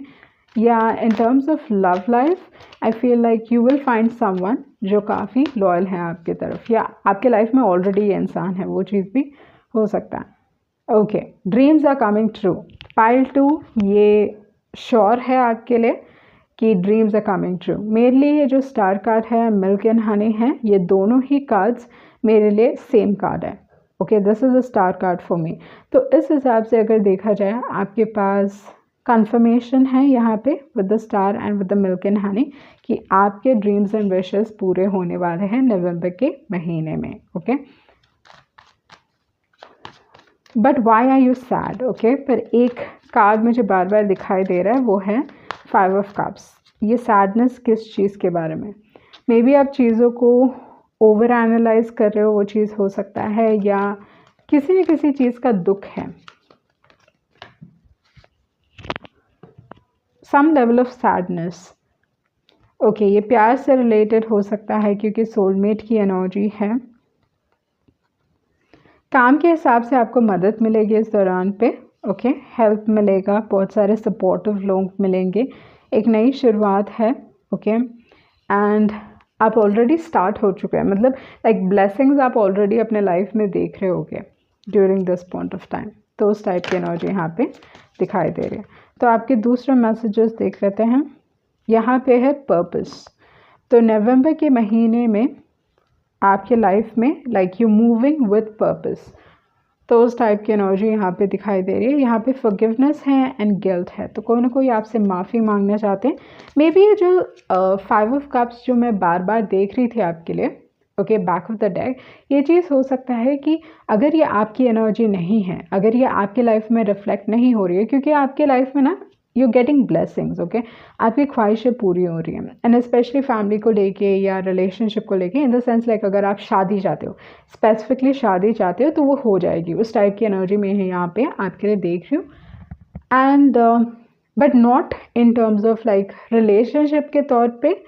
या इन terms of love life I feel like you will find someone जो काफ़ी लॉयल है आपकी तरफ, या आपके लाइफ में ऑलरेडी ये इंसान है, वो चीज़ भी हो सकता है। Okay, dreams are coming true. Pile 2 ये श्योर है आपके लिए कि ड्रीम्स आर कमिंग ट्रू। मेरे लिए ये जो स्टार कार्ड है, मिल्क एंड हनी है, ये दोनों ही कार्ड्स मेरे लिए सेम कार्ड है। Okay, this is a star card for me. तो इस हिसाब से अगर देखा जाए आपके पास कंफर्मेशन है यहाँ पे with the star and with the milk and honey कि आपके ड्रीम्स एंड विशेस पूरे होने वाले हैं नवंबर के महीने में। Okay, but why are you sad? Okay, पर एक कार्ड मुझे बार बार दिखाई दे रहा है, वो है 5 ऑफ कप्स। ये सैडनेस किस चीज़ के बारे में? मे बी आप चीज़ों को ओवर एनालाइज कर रहे हो, वो चीज़ हो सकता है, या किसी न किसी चीज़ का दुख है, some level of sadness. Okay, ये प्यार से रिलेटेड हो सकता है क्योंकि सोलमेट की एनर्जी है। काम के हिसाब से आपको मदद मिलेगी इस दौरान पे। ओके, हेल्प मिलेगा, बहुत सारे सपोर्टिव लोग मिलेंगे, एक नई शुरुआत है। ओके, एंड आप ऑलरेडी स्टार्ट हो चुके हैं, मतलब लाइक ब्लेसिंग्स आप ऑलरेडी अपने लाइफ में देख रहे होगे during this point of time. तो उस टाइप की एनर्जी यहाँ पे दिखाई दे रही है। तो आपके दूसरे मैसेजेस देख लेते हैं। यहाँ पे है पर्पस। तो नवंबर के महीने में आपके लाइफ में like you moving with purpose, तो उस टाइप की एनर्जी यहाँ पे दिखाई दे रही है। यहाँ पे फॉरगिवनेस है एंड गिल्ट है, तो कोई ना कोई आपसे माफ़ी मांगना चाहते हैं। मे बी ये जो 5 ऑफ कप्स जो मैं बार बार देख रही थी आपके लिए, okay, back of the deck, ये चीज़ हो सकता है कि अगर ये आपकी एनर्जी नहीं है, अगर ये आपके लाइफ में रिफ्लेक्ट नहीं हो रही है, क्योंकि आपके लाइफ में ना यू गेटिंग ब्लेसिंग्स, ओके, आपकी ख्वाहिशें पूरी हो रही हैं, एंड स्पेशली फैमिली को लेके या रिलेशनशिप को लेके, इन द सेंस लाइक अगर आप शादी चाहते हो, स्पेसिफिकली शादी चाहते हो, तो वो हो जाएगी। उस टाइप की एनर्जी में है यहाँ पे आपके लिए देख रही हूँ। And but not in terms of like relationship के तौर पे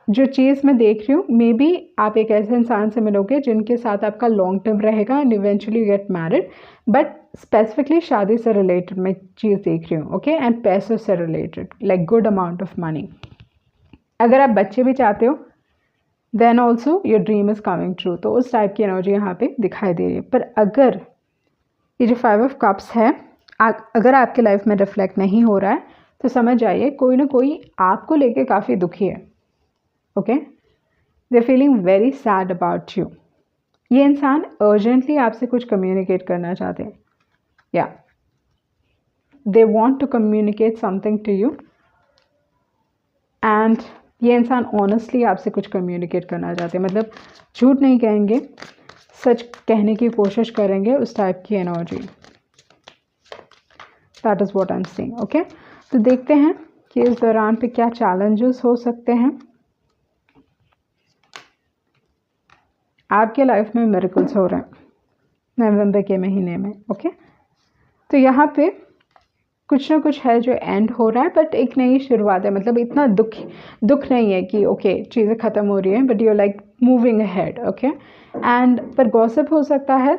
जो चीज़ मैं देख रही हूँ, मे बी आप एक ऐसे इंसान से मिलोगे जिनके साथ आपका लॉन्ग टर्म रहेगा and eventually get married, but specifically शादी से रिलेटेड मैं चीज़ देख रही हूँ। ओके, एंड पैसों से related, like good amount of money. अगर आप बच्चे भी चाहते हो then also your dream is coming true, तो उस टाइप की एनर्जी यहाँ पे दिखाई दे रही है। पर अगर ये जो 5 ऑफ कप्स है अगर आपके लाइफ में रिफ्लेक्ट नहीं हो रहा है, तो समझ जाइए कोई ना कोई आपको लेके काफ़ी दुखी है। Okay, they feeling very sad about you. ये इंसान अर्जेंटली आपसे कुछ कम्युनिकेट करना चाहते हैं, या they want to communicate something to you, and ये इंसान ऑनेस्टली आपसे कुछ कम्युनिकेट करना चाहते हैं, मतलब झूठ नहीं कहेंगे, सच कहने की कोशिश करेंगे, उस टाइप की energy. That is what I am saying. Okay, तो देखते हैं कि इस दौरान पे क्या चैलेंजेस हो सकते हैं। आपके लाइफ में मिरेकल्स हो रहे हैं नवंबर के महीने में। ओके, तो यहाँ पे कुछ ना कुछ है जो एंड हो रहा है, बट एक नई शुरुआत है, मतलब इतना दुख नहीं है कि ओके चीज़ें ख़त्म हो रही हैं, but you like moving ahead. Okay, and पर गॉसिप हो सकता है,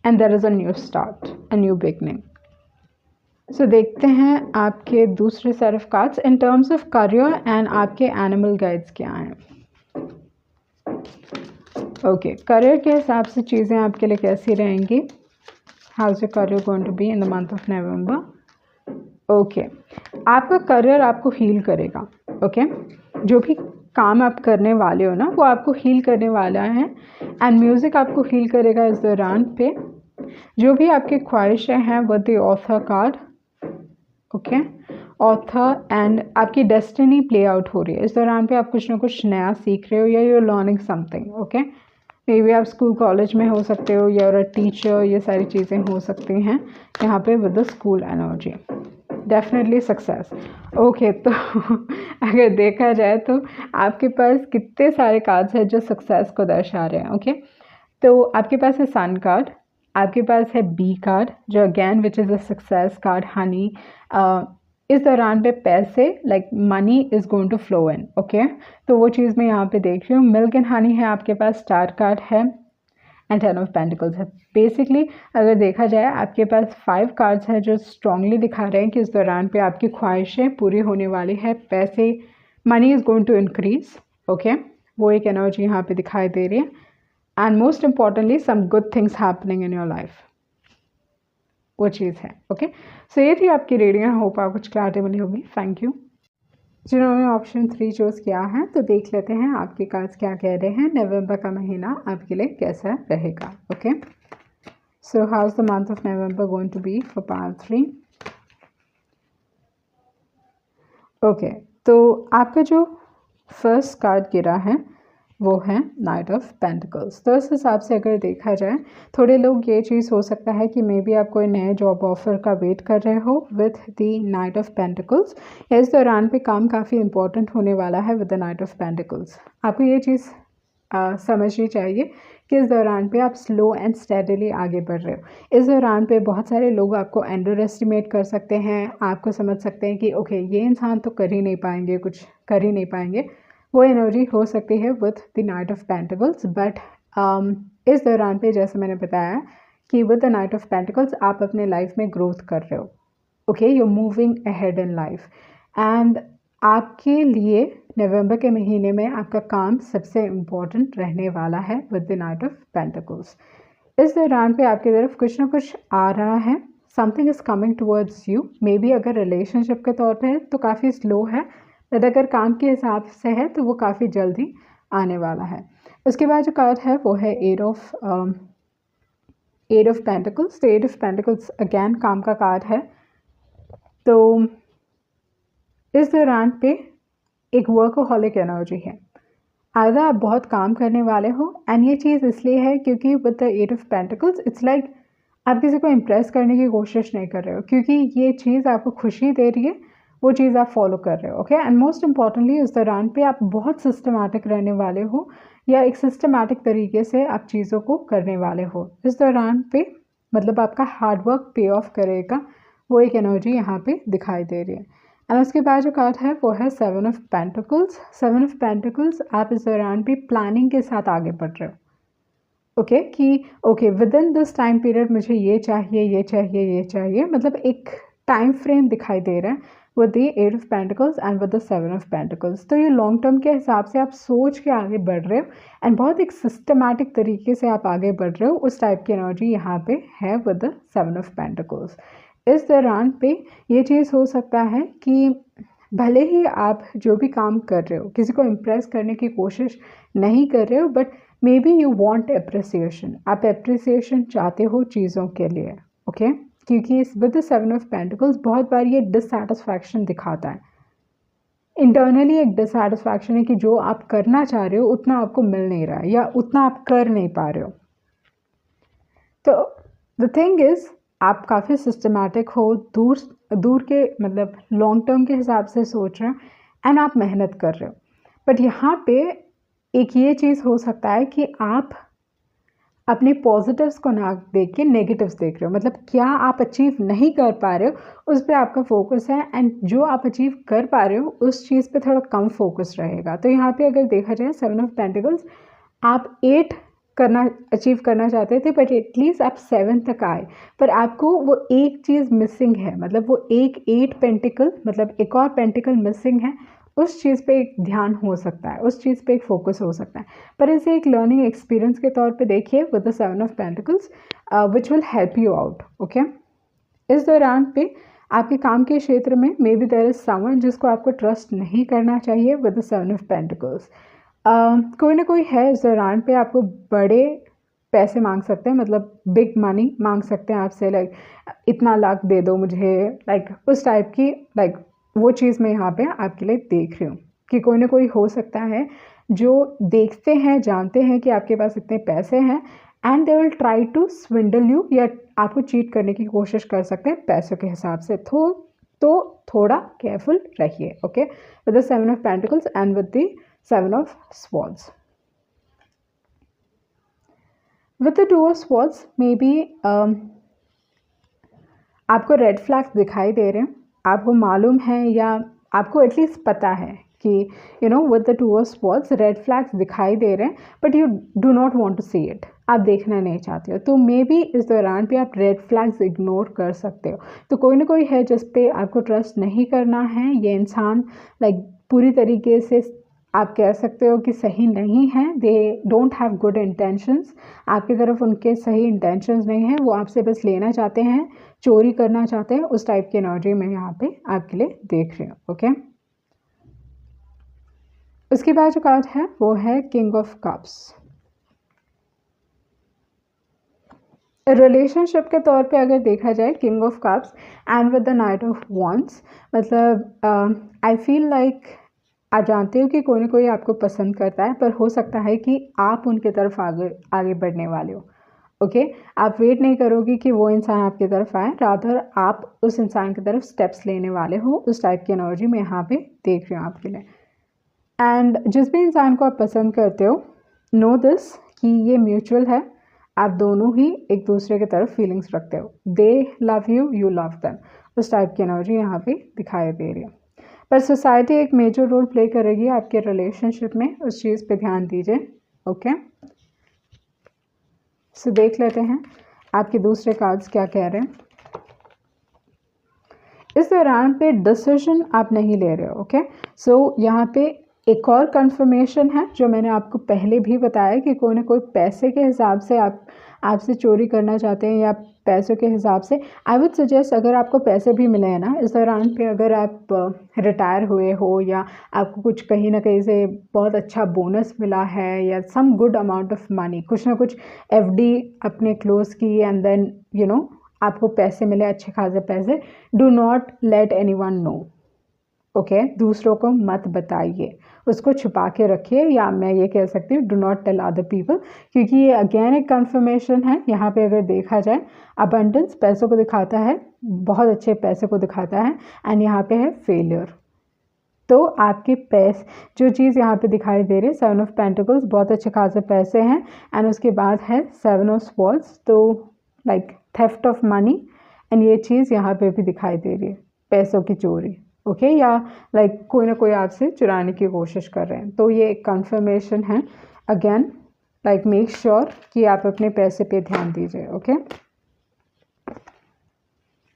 and there is a new start, a new beginning. So देखते हैं आपके दूसरे set of cards in terms of career and आपके एनिमल गाइड्स क्या हैं। ओके, करियर के हिसाब से चीज़ें आपके लिए कैसी रहेंगी? How is your career going to be in the month of November? Okay, आपका करियर आपको हील करेगा। ओके, जो भी काम आप करने वाले हो ना, वो आपको हील करने वाला है, एंड म्यूज़िक आपको हील करेगा इस दौरान पे। जो भी आपकी ख्वाहिशें हैं वो the author card, okay, author, and आपकी डेस्टिनी प्ले आउट हो रही है इस दौरान पे। आप कुछ ना कुछ नया सीख रहे हो, या you are learning something. Okay, maybe आप स्कूल कॉलेज में हो सकते हो, या अ टीचर, ये सारी चीज़ें हो सकती हैं यहाँ पे with the school energy. Definitely success. Okay, तो अगर देखा जाए तो आपके पास कितने सारे कार्ड्स हैं जो सक्सेस को दर्शा रहे हैं। ओके, तो आपके पास है सन कार्ड, आपके पास है बी कार्ड जो again which is a success card, honey. इस दौरान पे पैसे like money is going to flow in. Okay, तो वो चीज़ मैं यहाँ पे देख रही हूँ। मिल्क एंड हनी है आपके पास, स्टार कार्ड है, एंड 10 ऑफ पेंटिकल्स है। बेसिकली अगर देखा जाए आपके पास 5 कार्ड्स हैं जो स्ट्रांगली दिखा रहे हैं कि इस दौरान पे आपकी ख्वाहिशें पूरी होने वाली है, पैसे, money is going to increase. Okay, वो एक एनर्जी यहाँ पे दिखाई दे रही है, and most importantly some good things happening in your life, वो चीज़ है। ओके, सो ये थी आपकी रीडिंग। होप आपको कुछ क्लैरिटी मिली होगी। Thank you. जिन्होंने ऑप्शन 3 चूज़ किया है तो देख लेते हैं आपके कार्ड्स क्या कह रहे हैं, नवंबर का महीना आपके लिए कैसा रहेगा। Okay, so how is the month of November going to be for part 3। Okay, तो आपका जो फर्स्ट कार्ड गिरा है वो है नाइट ऑफ पेंटिकल्स। तो इस हिसाब से अगर देखा जाए, थोड़े लोग ये चीज़ हो सकता है कि मे बी आप कोई नए जॉब ऑफर का वेट कर रहे हो with the night of pentacles, या इस दौरान पे काम काफ़ी इंपॉर्टेंट होने वाला है with the night of pentacles. आपको ये चीज़ समझनी चाहिए कि इस दौरान पे आप स्लो एंड स्टेडीली आगे बढ़ रहे हो। इस दौरान पे बहुत सारे लोग आपको अंडर एस्टिमेट कर सकते हैं, आपको समझ सकते हैं कि ओके ये इंसान तो कर ही नहीं पाएंगे, कुछ कर ही नहीं पाएंगे। वो एनर्जी हो सकती है with the night of pentacles, but इस दौरान पे जैसे मैंने बताया कि with the night of pentacles आप अपने लाइफ में ग्रोथ कर रहे हो। Okay, you moving ahead in life, and आपके लिए नवंबर के महीने में आपका काम सबसे इम्पोर्टेंट रहने वाला है with the night of pentacles. इस दौरान पे आपकी तरफ कुछ ना कुछ आ रहा है, something is coming towards you. May be अगर रिलेशनशिप के तौर पे है तो काफ़ी स्लो है, बट अगर काम के हिसाब से है तो वो काफ़ी जल्दी आने वाला है। उसके बाद जो कार्ड है वो है एट ऑफ पेंटिकल्स। तो एट ऑफ पेंटिकल्स अगैन काम का कार्ड है। तो इस दौरान पे एक वर्कहोलिक एनर्जी है, आधा आप बहुत काम करने वाले हो, एंड ये चीज़ इसलिए है क्योंकि with the eight of pentacles it's like आप किसी को इम्प्रेस करने की कोशिश नहीं कर रहे हो, क्योंकि ये चीज़ आपको खुशी दे रही है, वो चीज़ आप फॉलो कर रहे हो। ओके, एंड मोस्ट इम्पॉर्टेंटली इस दौरान पे आप बहुत सिस्टमैटिक रहने वाले हो, या एक सिस्टमैटिक तरीके से आप चीज़ों को करने वाले हो। इस दौरान पे मतलब आपका हार्डवर्क पे ऑफ करेगा, वो एक एनर्जी यहाँ पे दिखाई दे रही है। एंड उसके बाद जो कार्ड है वो है seven of pentacles. Seven of pentacles, आप इस दौरान भी प्लानिंग के साथ आगे बढ़ रहे हो। ओके, कि okay with in this time period मुझे ये चाहिए, ये चाहिए, ये चाहिए, मतलब एक टाइम फ्रेम दिखाई दे रहा है with the eight of pentacles and with the seven of pentacles. तो ये लॉन्ग टर्म के हिसाब से आप सोच के आगे बढ़ रहे हो, एंड बहुत एक सिस्टमैटिक तरीके से आप आगे बढ़ रहे हो, उस टाइप की एनर्जी यहाँ पे है with the seven of pentacles. इस दौरान पे ये चीज़ हो सकता है कि भले ही आप जो भी काम कर रहे हो किसी को इम्प्रेस करने की कोशिश नहीं कर रहे हो, but may be you want appreciation, आप एप्रिसिएशन चाहते हो चीज़ों के लिए। ओके, क्योंकि इस with the seven of pentacles बहुत बार ये डिससैटिस्फैक्शन दिखाता है, इंटरनली एक डिससैटिस्फैक्शन है कि जो आप करना चाह रहे हो उतना आपको मिल नहीं रहा है, या उतना आप कर नहीं पा रहे हो। तो द थिंग इज़ आप काफ़ी सिस्टमैटिक हो, दूर के मतलब लॉन्ग टर्म के हिसाब से सोच रहे हो, एंड आप मेहनत कर रहे हो। बट यहाँ पे एक ये चीज़ हो सकता है कि आप अपने पॉजिटिव्स को ना देख के नेगेटिव्स देख रहे हो, मतलब क्या आप अचीव नहीं कर पा रहे हो उस पर आपका फोकस है, एंड जो आप अचीव कर पा रहे हो उस चीज़ पे थोड़ा कम फोकस रहेगा। तो यहाँ पे अगर देखा जाए सेवन ऑफ पेंटिकल्स, आप 8 अचीव करना चाहते थे, बट एटलीस्ट आप 7 तक आए, पर आपको वो एक चीज़ मिसिंग है, मतलब वो एक 8 पेंटिकल, मतलब एक और पेंटिकल मिसिंग है, उस चीज़ पे एक ध्यान हो सकता है, उस चीज़ पे एक फोकस हो सकता है। पर इसे एक लर्निंग एक्सपीरियंस के तौर पे देखिए with the seven of pentacles, which will help you out. Okay, इस दौरान पे आपके काम के क्षेत्र में maybe there is someone जिसको आपको ट्रस्ट नहीं करना चाहिए with the seven of pentacles. कोई ना कोई है इस दौरान पे आपको बड़े पैसे मांग सकते हैं, मतलब बिग मनी मांग सकते हैं आपसे, लाइक इतना लाख दे दो मुझे, लाइक उस टाइप की, लाइक वो चीज़ मैं यहाँ पे आपके लिए देख रही हूँ कि कोई ना कोई हो सकता है जो देखते हैं, जानते हैं कि आपके पास इतने पैसे हैं, and they will try to swindle you, या आपको चीट करने की कोशिश कर सकते हैं पैसों के हिसाब से। तो थोड़ा केयरफुल रहिए। Okay, with the seven of pentacles and with the seven of swords. With the two of swords may be आपको रेड फ्लैग्स दिखाई दे रहे हैं, आपको मालूम है या आपको एटलीस्ट पता है कि you know with the two of swords red flags दिखाई दे रहे हैं, but you do not want to see it, आप देखना नहीं चाहते हो। तो मे बी इस दौरान पे आप रेड फ्लैग्स इग्नोर कर सकते हो। तो कोई ना कोई है जिस पे आपको ट्रस्ट नहीं करना है, ये इंसान लाइक पूरी तरीके से आप कह सकते हो कि सही नहीं है, they don't have good intentions, आपकी तरफ उनके सही इंटेंशंस नहीं हैं, वो आपसे बस लेना चाहते हैं, चोरी करना चाहते हैं, उस टाइप की एनर्जी मैं यहाँ पे आपके लिए देख रही हूँ। ओके, उसके बाद जो कार्ड है वो है किंग ऑफ कप्स। रिलेशनशिप के तौर पे अगर देखा जाए king of cups and with the night of wands, मतलब आई फील लाइक आप जानते हो कि कोई ना कोई आपको पसंद करता है, पर हो सकता है कि आप उनके तरफ आगे बढ़ने वाले हो। ओके आप वेट नहीं करोगे कि वो इंसान आपकी तरफ आए, रादर आप उस इंसान की तरफ स्टेप्स लेने वाले हो। उस टाइप की एनर्जी मैं यहाँ पे देख रही हूँ आपके लिए। एंड जिस भी इंसान को आप पसंद करते हो, नो दिस कि ये म्यूचुअल है, आप दोनों ही एक दूसरे की तरफ फीलिंग्स रखते हो। दे love you, you love them, उस टाइप की एनर्जी यहाँ पे दिखाई दे रही है। पर सोसाइटी एक मेजर रोल प्ले करेगी आपके रिलेशनशिप में, उस चीज़ पे ध्यान दीजिए। ओके सो देख लेते हैं आपके दूसरे कार्ड्स क्या कह रहे हैं। इस दौरान पे डिसीजन आप नहीं ले रहे हो। ओके सो यहाँ पे एक और कंफर्मेशन है जो मैंने आपको पहले भी बताया कि कोई ना कोई पैसे के हिसाब से आपसे चोरी करना चाहते हैं, या पैसों के हिसाब से। आई वुड सजेस्ट अगर आपको पैसे भी मिले हैं ना इस दौरान पे, अगर आप रिटायर हुए हो या आपको कुछ कहीं ना कहीं से बहुत अच्छा बोनस मिला है या some good amount of money, कुछ ना कुछ एफडी अपने क्लोज की एंड देन यू नो आपको पैसे मिले, अच्छे खासे पैसे, do not let anyone know. Okay दूसरों को मत बताइए, उसको छुपा के रखिए, या मैं ये कह सकती हूँ do not tell other people, क्योंकि ये अगेन एक कन्फर्मेशन है। यहाँ पे अगर देखा जाए अबंडेंस पैसों को दिखाता है, बहुत अच्छे पैसे को दिखाता है, एंड यहाँ पे है फेलियर। तो आपके पैसे जो चीज़ यहाँ पे दिखाई दे रही है, 7 ऑफ पेंटिकल्स, बहुत अच्छे खासे पैसे हैं, एंड उसके बाद है 7 ऑफ स्वॉर्ड्स, तो like theft of money, and ये चीज़ यहाँ पे भी दिखाई दे रही है, पैसों की चोरी। ओके या लाइक कोई ना कोई आपसे चुराने की कोशिश कर रहे हैं, तो ये एक कन्फर्मेशन है। अगेन लाइक मेक श्योर कि आप अपने पैसे पे ध्यान दीजिए। ओके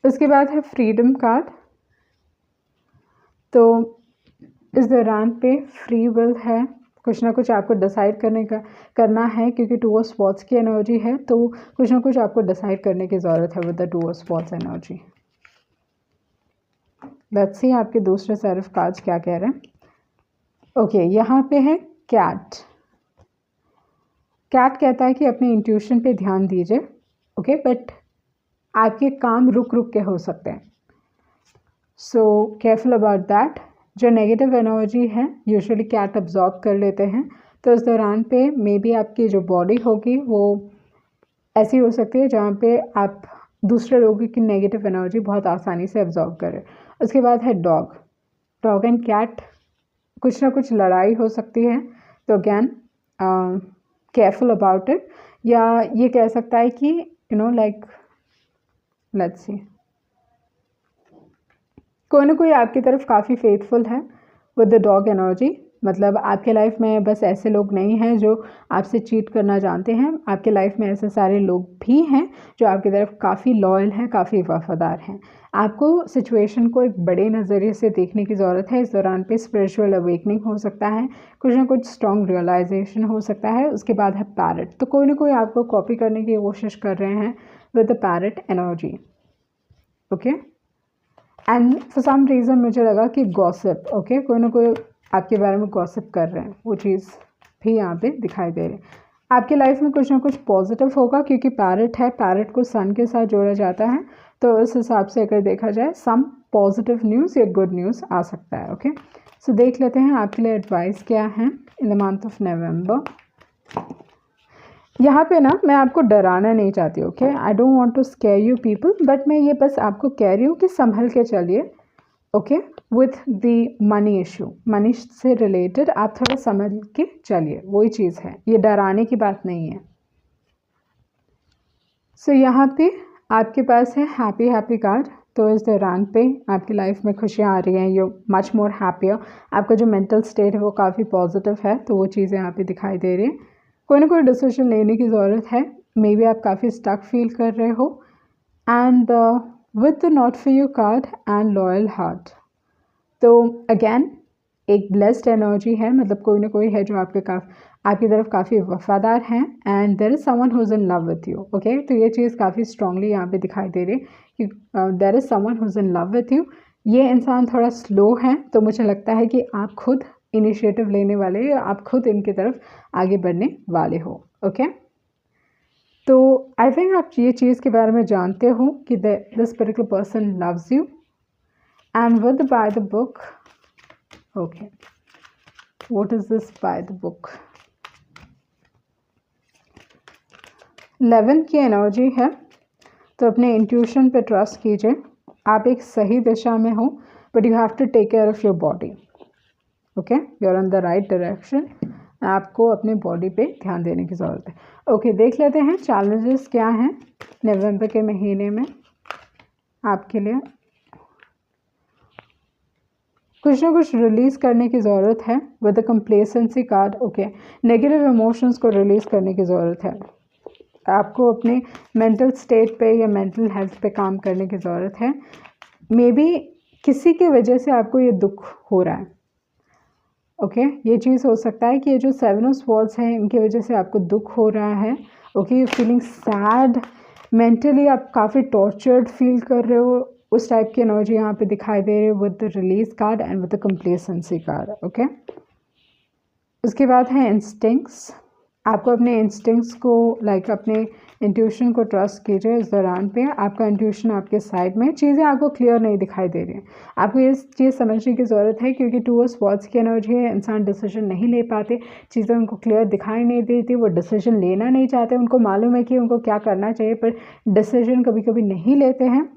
उसके बाद है फ्रीडम कार्ड। तो इस दौरान पे फ्री विल है, कुछ ना कुछ आपको डिसाइड करना है, क्योंकि 2 ऑफ स्वॉर्ड्स की एनर्जी है, तो कुछ ना कुछ आपको डिसाइड करने की ज़रूरत है with the 2 of swords energy. Let's see आपके दूसरे सेट ऑफ कार्ड्स क्या कह रहे हैं। ओके यहाँ पे है कैट। कैट कहता है कि अपने इंट्यूशन पे ध्यान दीजिए। ओके बट आपके काम रुक रुक के हो सकते हैं, सो केयरफुल अबाउट दैट। जो नेगेटिव एनर्जी है यूजुअली कैट अब्जॉर्ब कर लेते हैं, तो इस दौरान पे मे बी आपकी जो बॉडी होगी वो ऐसी हो सकती है जहाँ पे आप दूसरे लोगों की नेगेटिव एनर्जी बहुत आसानी से अब्जॉर्ब करें। उसके बाद है डॉग एंड कैट, कुछ ना कुछ लड़ाई हो सकती है, तो अगैन केयरफुल अबाउट इट। या ये कह सकता है कि you know like let's see कोई ना कोई आपकी तरफ काफ़ी फेथफुल है विद द डॉग एनर्जी। मतलब आपके लाइफ में बस ऐसे लोग नहीं हैं जो आपसे चीट करना जानते हैं, आपके लाइफ में ऐसे सारे लोग भी हैं जो आपकी तरफ काफ़ी लॉयल हैं, काफ़ी वफादार हैं। आपको सिचुएशन को एक बड़े नज़रिए से देखने की ज़रूरत है। इस दौरान पे स्पिरिचुअल अवेकनिंग हो सकता है, कुछ ना कुछ स्ट्रॉन्ग रियलाइजेशन हो सकता है। उसके बाद है पैरट, तो कोई ना कोई आपको कॉपी करने की कोशिश कर रहे हैं with the parrot energy. Okay and for some reason मुझे लगा कि गॉसिप, ओके कोई ना कोई आपके बारे में गॉसिप कर रहे हैं, वो चीज़ भी यहाँ पे दिखाई दे रही है। आपके लाइफ में कुछ ना कुछ पॉजिटिव होगा, क्योंकि पैरट है, पैरट को सन के साथ जोड़ा जाता है, तो इस हिसाब से अगर देखा जाए सम पॉजिटिव न्यूज़ या गुड न्यूज़ आ सकता है। ओके सो देख लेते हैं आपके लिए एडवाइस क्या है in the month of November. यहाँ पे ना मैं आपको डराना नहीं चाहती, okay I don't want to scare you people, but मैं ये बस आपको कह रही हूँ कि संभल के चलिए। Okay with the money issue, money से रिलेटेड आप थोड़ा समझ के चलिए, वही चीज़ है, ये डराने की बात नहीं है। सो यहाँ पे आपके पास है हैप्पी कार्ड। तो इस दौरान पे आपकी लाइफ में खुशियाँ आ रही हैं, यू मच मोर हैप्पियर, आपका जो मेंटल स्टेट है वो काफ़ी पॉजिटिव है, तो वो चीज़ें यहाँ पे दिखाई दे रही हैं। कोई ना कोई डिसीजन लेने की ज़रूरत है, मे बी आप काफ़ी स्टक फील कर रहे हो। And with the not for you card and loyal heart, तो अगेन एक ब्लेस्ड एनर्जी है, मतलब कोई ना कोई है जो आपकी तरफ काफ़ी वफादार हैं, and there is someone who is in love with you. Okay तो ये चीज़ काफ़ी स्ट्रांगली यहाँ पे दिखाई दे रही है कि there is someone who is in love with you. ये इंसान थोड़ा स्लो है, तो मुझे लगता है कि आप खुद इनिशिएटिव लेने वाले या आप खुद इनकी तरफ आगे बढ़ने वाले हो। ओके, तो आई थिंक आप ये चीज़ के बारे में जानते हो कि this particular person loves you and with by the book. Okay, what is this by the book? 11 की एनर्जी है, तो अपने इंट्यूशन पे ट्रस्ट कीजिए। आप एक सही दिशा में हो, but you have to take care of your body. Okay, you are on the right direction. आपको अपने बॉडी पे ध्यान देने की ज़रूरत है। ओके, देख लेते हैं चैलेंजेस क्या हैं नवंबर के महीने में आपके लिए। कुछ ना कुछ रिलीज़ करने की ज़रूरत है with the complacency card. Okay, negative emotions को रिलीज़ करने की ज़रूरत है। आपको अपने मेंटल स्टेट पे या मेंटल हेल्थ पे काम करने की ज़रूरत है। मे बी किसी की वजह से आपको ये दुख हो रहा है। ओके, ये चीज़ हो सकता है कि ये जो 7 ऑफ स्वॉर्ड्स हैं इनकी वजह से आपको दुख हो रहा है। Okay, you feeling sad, mentally आप काफ़ी टॉर्चर्ड फील कर रहे हो, उस टाइप की एनर्जी यहाँ पे दिखाई दे रही है with the release card and with the complacency card. Okay, उसके बाद है इंस्टिंक्ट्स। आपको अपने इंस्टिंक्ट्स को अपने इंट्यूशन को ट्रस्ट कीजिए। इस दौरान पे आपका इंट्यूशन आपके साइड में, चीज़ें आपको क्लियर नहीं दिखाई दे रही हैं। आपको ये चीज़ समझने की ज़रूरत है क्योंकि 2 ऑफ स्वॉर्ड्स की एनर्जी है। इंसान डिसीजन नहीं ले पाते, चीज़ें उनको क्लियर दिखाई नहीं देती, वो डिसीजन लेना नहीं चाहते। उनको मालूम है कि उनको क्या करना चाहिए, पर डिसीजन कभी कभी नहीं लेते हैं।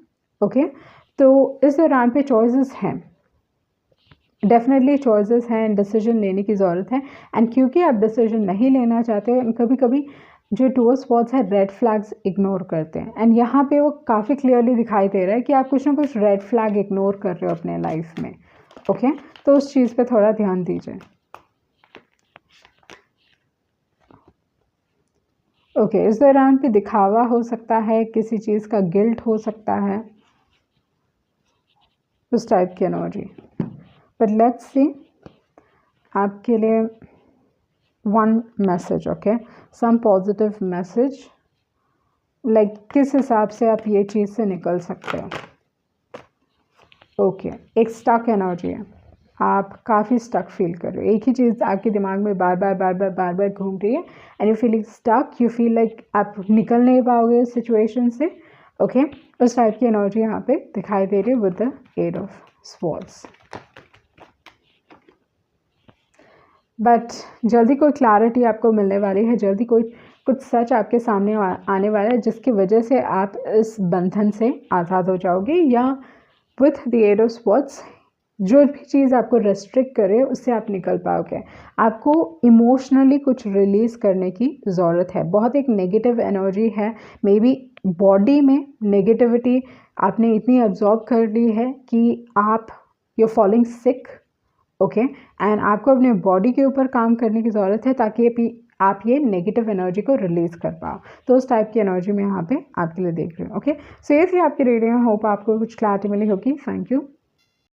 ओके, तो इस दौरान पे चॉइसेस हैं, डेफिनेटली चॉइसेस हैं, डिसीजन लेने की ज़रूरत है। एंड क्योंकि आप डिसीजन नहीं लेना चाहते, कभी कभी जो 2 ऑफ स्वॉर्ड्स है रेड फ्लैग्स इग्नोर करते हैं। एंड यहाँ पे वो काफ़ी क्लियरली दिखाई दे रहा है कि आप कुछ ना कुछ रेड फ्लैग इग्नोर कर रहे हो अपने लाइफ में। ओके, तो उस चीज़ पे थोड़ा ध्यान दीजिए। ओके, इस दौरान पे दिखावा हो सकता है, किसी चीज़ का गिल्ट हो सकता है, उस टाइप की एनर्जी। बट लेट्स सी आपके लिए one message. Okay, some positive message, like किस हिसाब से आप ये चीज़ से निकल सकते हो। ओके, एक स्टक एनर्जी है, आप काफ़ी स्टक फील कर रहे हो, एक ही चीज़ आपके दिमाग में बार बार घूम रही है and you feeling stuck, you feel like आप निकल नहीं पाओगे इस सिचुएशन से। ओके, उस टाइप की एनर्जी यहाँ पे दिखाई दे रही है with the 8 of swords. But जल्दी कोई क्लैरिटी आपको मिलने वाली है, जल्दी कुछ सच आपके सामने आने वाला है जिसकी वजह से आप इस बंधन से आज़ाद हो जाओगे, या विथ द 8 ऑफ स्वॉर्ड्स जो भी चीज़ आपको रेस्ट्रिक्ट करे उससे आप निकल पाओगे। आपको इमोशनली कुछ रिलीज़ करने की ज़रूरत है। बहुत एक नेगेटिव एनर्जी है, मे बी बॉडी में नेगेटिविटी आपने इतनी अब्जॉर्ब कर ली है कि आप you falling sick. Okay, and आपको अपने बॉडी के ऊपर काम करने की ज़रूरत है ताकि आप ये नेगेटिव एनर्जी को रिलीज़ कर पाओ। तो उस टाइप की एनर्जी मैं यहाँ पे आपके लिए देख रही हूँ। ओके, सो ये थी आपकी रीडिंग। होप आपको कुछ क्लैरिटी मिली होगी। Thank you.